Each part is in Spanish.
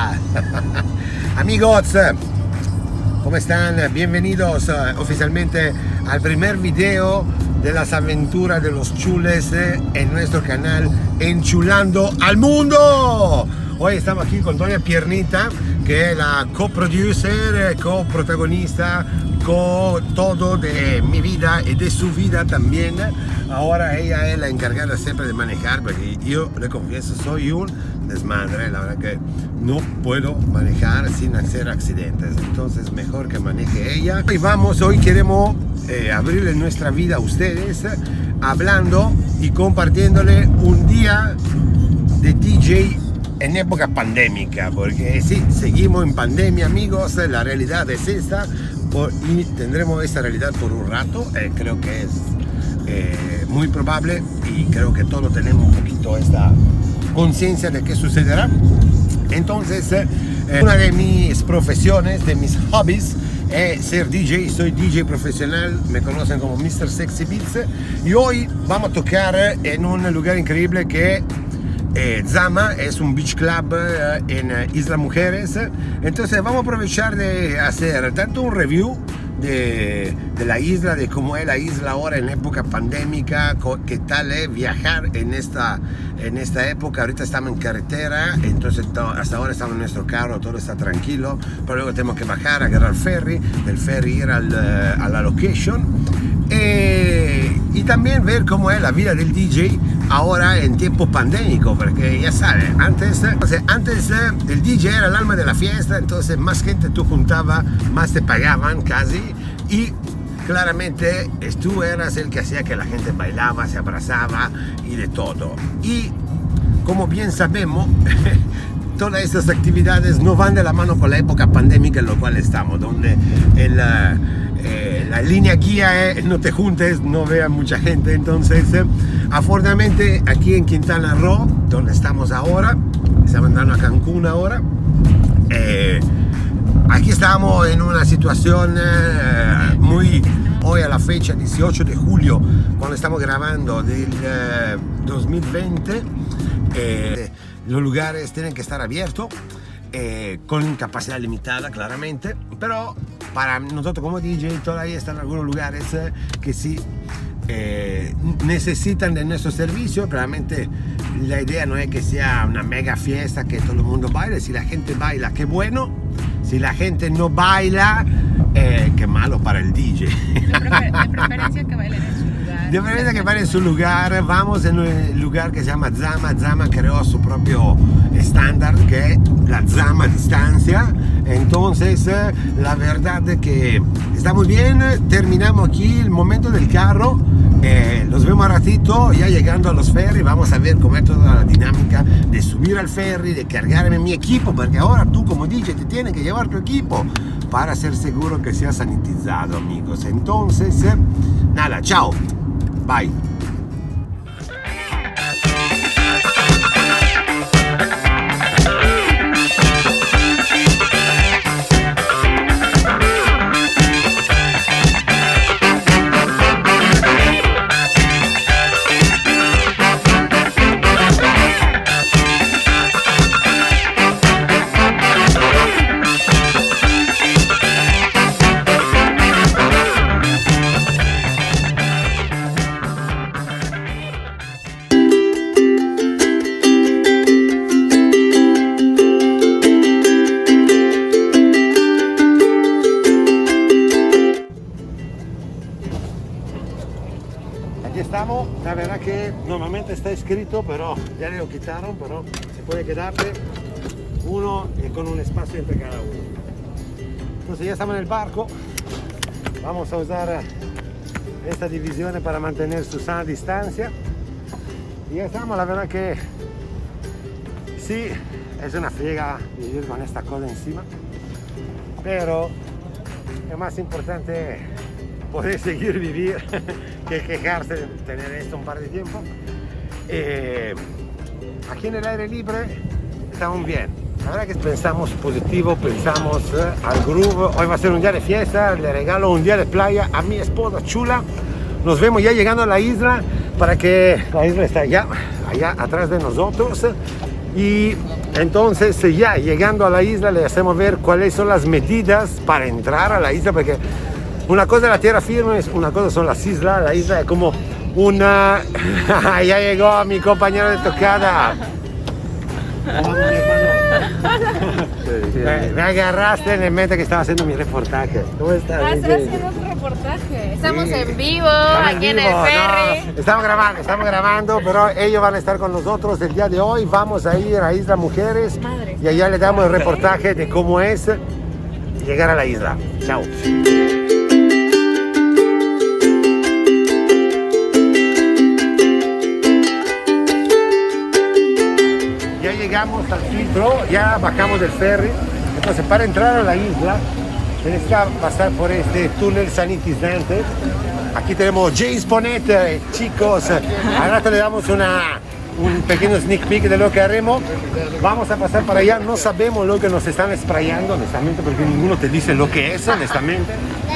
Hola amigos, ¿cómo están? Bienvenidos oficialmente al primer video de las aventuras de los chules en nuestro canal Enchulando al Mundo. Hoy estamos aquí con Doña Piernita, que es la coproducer, coprotagonista, con todo de mi vida y de su vida también. Ahora ella es la encargada siempre de manejar, porque yo le confieso, soy un desmadre, la verdad que no puedo manejar sin hacer accidentes, entonces mejor que maneje ella. Y vamos, hoy queremos abrirle nuestra vida a ustedes, hablando y compartiéndole un día de DJ en época pandémica, porque sí, seguimos en pandemia, amigos, la realidad es esta, y tendremos esta realidad por un rato, creo que es muy probable, y creo que todos tenemos un poquito esta conciencia de qué sucederá. Entonces, una de mis profesiones, de mis hobbies, es ser DJ. Soy DJ profesional, me conocen como Mr. Sexy Beats, y hoy vamos a tocar en un lugar increíble que Zama, es un beach club en Isla Mujeres. Entonces vamos a aprovechar de hacer tanto un review de la isla, de cómo es la isla ahora en época pandémica, qué tal es viajar en esta época. Ahorita estamos en carretera, entonces hasta ahora estamos en nuestro carro, todo está tranquilo, pero luego tenemos que bajar, agarrar ferry, del ferry ir a la location, y también ver cómo es la vida del DJ ahora en tiempo pandémico, porque ya saben, antes el DJ era el alma de la fiesta, entonces más gente tú juntaba, más te pagaban casi, y claramente tú eras el que hacía que la gente bailaba, se abrazaba y de todo. Y como bien sabemos, todas estas actividades no van de la mano con la época pandémica en la cual estamos, donde la línea guía es no te juntes, no veas mucha gente. Entonces, afortunadamente aquí en Quintana Roo, donde estamos ahora, estamos andando a Cancún ahora, aquí estamos en una situación hoy a la fecha 18 de julio, cuando estamos grabando del 2020, los lugares tienen que estar abiertos, con capacidad limitada claramente, pero para nosotros como DJ todavía están algunos lugares que sí necesitan de nuestro servicio. Claramente la idea no es que sea una mega fiesta que todo el mundo baile. Si la gente baila, qué bueno. Si la gente no baila, qué malo para el DJ. De preferencia que bailen en su lugar. De preferencia que bailen en su lugar. Vamos en un lugar que se llama Zama. Zama creó su propio estándar, que es la Zama distancia. Entonces, la verdad es que está muy bien. Terminamos aquí el momento del carro. Los vemos a ratito, ya llegando a los ferry. Vamos a ver cómo es toda la dinámica de subir al ferry, de cargarme mi equipo, porque ahora tú como DJ te tienes que llevar tu equipo para ser seguro que sea sanitizado, amigos. Entonces, nada, chao, bye. Aquí estamos, la verdad que normalmente está escrito, pero ya lo quitaron, pero se puede quedarte uno con un espacio entre cada uno. Entonces ya estamos en el barco, vamos a usar esta división para mantener su sana distancia. Y ya estamos, la verdad que sí, es una friega vivir con esta cosa encima, pero es más importante poder seguir vivir que quejarse de tener esto un par de tiempo. Aquí en el aire libre estamos bien. La verdad que pensamos positivo, pensamos al groove. Hoy va a ser un día de fiesta, le regalo un día de playa a mi esposa chula. Nos vemos ya llegando a la isla, para que la isla está allá atrás de nosotros. Y Entonces ya llegando a la isla le hacemos ver cuáles son las medidas para entrar a la isla, porque una cosa es la tierra firme, una cosa son las islas. La isla es como una... Ya llegó mi compañero de tocada. Me agarraste en el mente que estaba haciendo mi reportaje. ¿Cómo estás? Estás haciendo tu reportaje. Estamos Sí. en vivo, Estamos aquí en vivo, el ferry. no, estamos grabando, pero ellos van a estar con nosotros el día de hoy. Vamos a ir a Isla Mujeres Madre. y allá le damos el reportaje de cómo es llegar a la isla. Chao. Ya llegamos al filtro, ya bajamos del ferry. Entonces, para entrar a la isla, tienes que pasar por este túnel sanitizante. Aquí tenemos James Ponette, chicos. Al rato le damos un pequeño sneak peek de lo que haremos. Vamos a pasar para allá. No sabemos lo que nos están sprayando, honestamente, porque ninguno te dice lo que es, honestamente.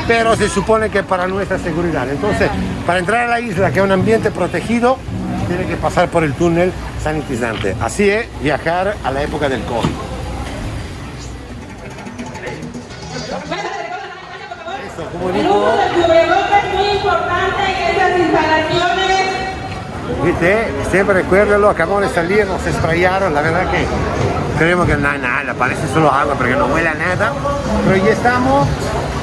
Pero se supone que para nuestra seguridad. Entonces, para entrar a la isla, que es un ambiente protegido, tiene que pasar por el túnel sanitizante. Así es viajar a la época del COVID. Eso, como El digo, uso del cubrebocas es muy importante en estas instalaciones. ¿viste? Siempre recuérdalo, acabamos de salir, nos sprayaron, la verdad que creemos que nada, parece solo agua porque no huele a nada, pero ya estamos,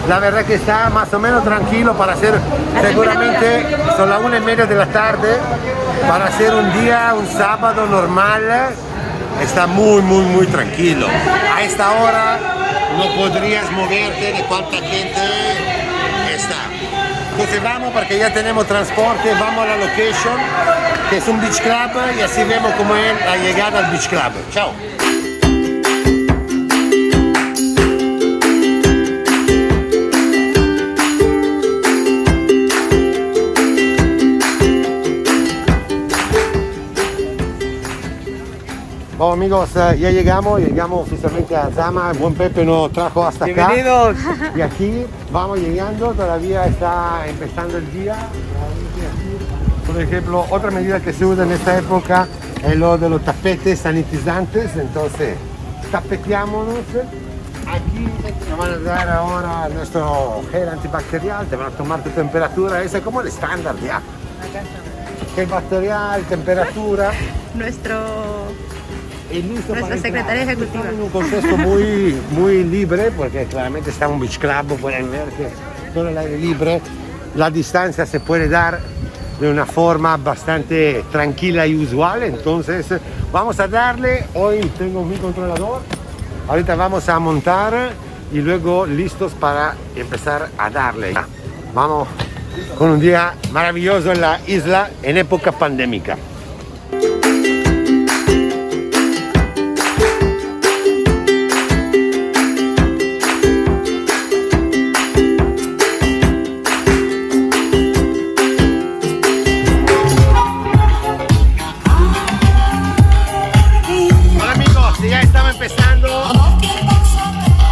la verdad que está más o menos tranquilo para hacer, seguramente son las 1:30 de la tarde, para hacer un día, un sábado normal, está muy tranquilo. A esta hora no podrías moverte de cuánta gente está. Entonces vamos porque ya tenemos transporte, vamos a la location, que es un beach club, y así vemos cómo es la llegada al beach club. Chao. Bueno amigos, ya llegamos oficialmente a Zama. Buen Pepe nos trajo hasta acá. Bienvenidos. Y aquí vamos llegando, todavía está empezando el día. Por ejemplo, otra medida que se usa en esta época es lo de los tapetes sanitizantes. Entonces, tapeteámonos. Aquí nos van a dar ahora nuestro gel antibacterial, te van a tomar tu temperatura. Ese es como el estándar ya. Gel bacterial, temperatura. Y listo Nuestra para secretaria entrar. ejecutiva. Estamos en un contexto muy libre, porque claramente está en un beach club, pueden ver que todo el aire libre, la distancia se puede dar de una forma bastante tranquila y usual. Entonces vamos a darle, hoy tengo mi controlador, ahorita vamos a montar y luego listos para empezar a darle. Vamos con un día maravilloso en la isla en época pandémica.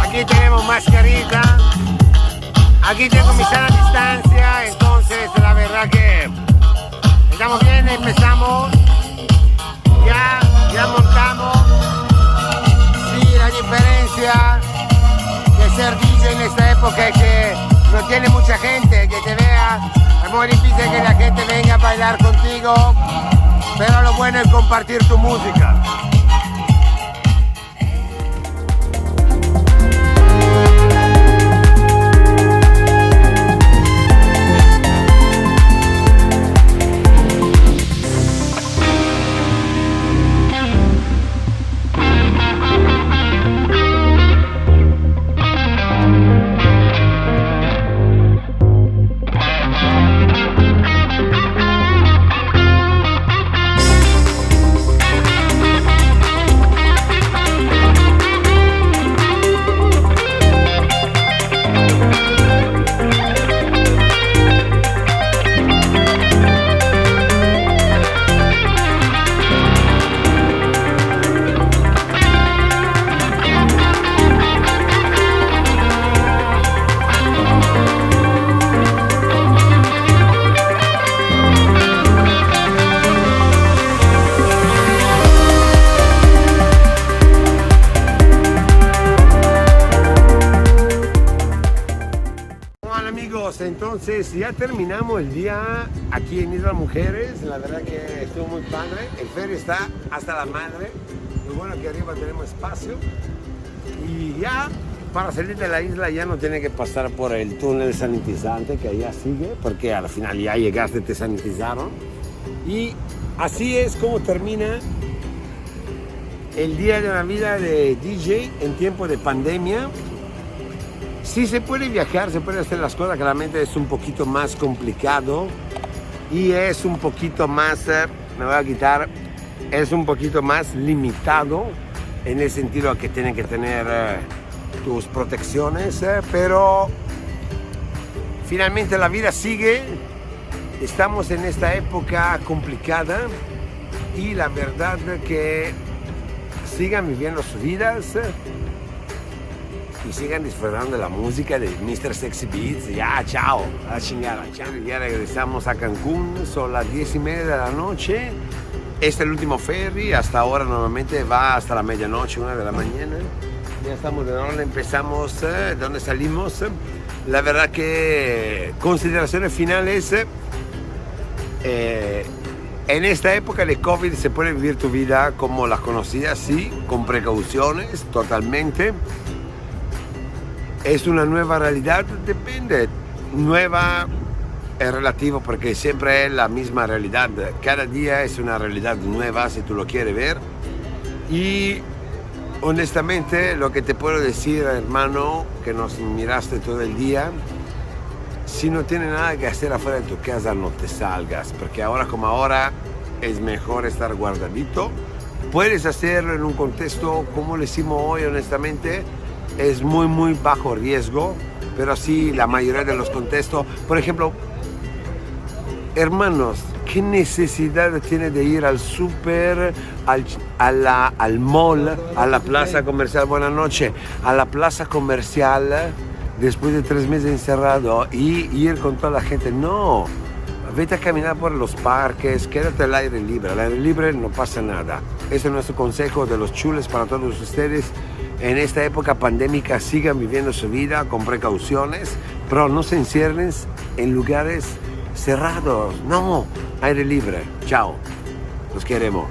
Aquí tenemos mascarita, aquí tengo mi sana distancia, entonces la verdad que estamos bien, empezamos, ya montamos. Sí, la diferencia de ser DJ en esta época es que no tiene mucha gente que te vea, es muy difícil que la gente venga a bailar contigo, pero lo bueno es compartir tu música. entonces ya terminamos el día aquí en Isla Mujeres. La verdad que estuvo muy padre. El ferry está hasta la madre. Lo bueno que arriba tenemos espacio. Y ya para salir de la isla ya no tiene que pasar por el túnel sanitizante que allá sigue, porque al final ya llegaste, te sanitizaron. Y así es como termina el día de la vida de DJ en tiempo de pandemia. Sí se puede viajar, se puede hacer las cosas, claramente es un poquito más complicado y es un poquito más, me voy a quitar, es un poquito más limitado en el sentido que tienen que tener tus protecciones, pero finalmente la vida sigue. Estamos en esta época complicada y la verdad que sigan viviendo sus vidas y sigan disfrutando de la música de Mr. Sexy Beats. Ya, chao, a la chingada, chao. Ya regresamos a Cancún, son las 10:30 de la noche. Este es el último ferry, hasta ahora normalmente va hasta la medianoche, 1 de la mañana. Ya estamos de nuevo, empezamos donde salimos. La verdad que consideraciones finales. En esta época de COVID se puede vivir tu vida como la conocías, sí, con precauciones, totalmente. Es una nueva realidad, depende. Nueva es relativo porque siempre es la misma realidad. Cada día es una realidad nueva si tú lo quieres ver. Y honestamente lo que te puedo decir, hermano, que nos miraste todo el día, si no tienes nada que hacer afuera de tu casa, no te salgas, porque ahora como ahora es mejor estar guardadito. Puedes hacerlo en un contexto, como lo hicimos hoy, honestamente, es muy bajo riesgo, pero sí la mayoría de los contextos. Por ejemplo, hermanos, ¿qué necesidad tiene de ir al súper, al mall, a la plaza comercial? Buenas noches, a la plaza comercial después de 3 meses encerrado y ir con toda la gente. No, vete a caminar por los parques, quédate al aire libre. Al aire libre no pasa nada. Ese es nuestro consejo de los chules para todos ustedes. En esta época pandémica sigan viviendo su vida con precauciones, pero no se encierren en lugares cerrados. No, aire libre. Chao. Los queremos.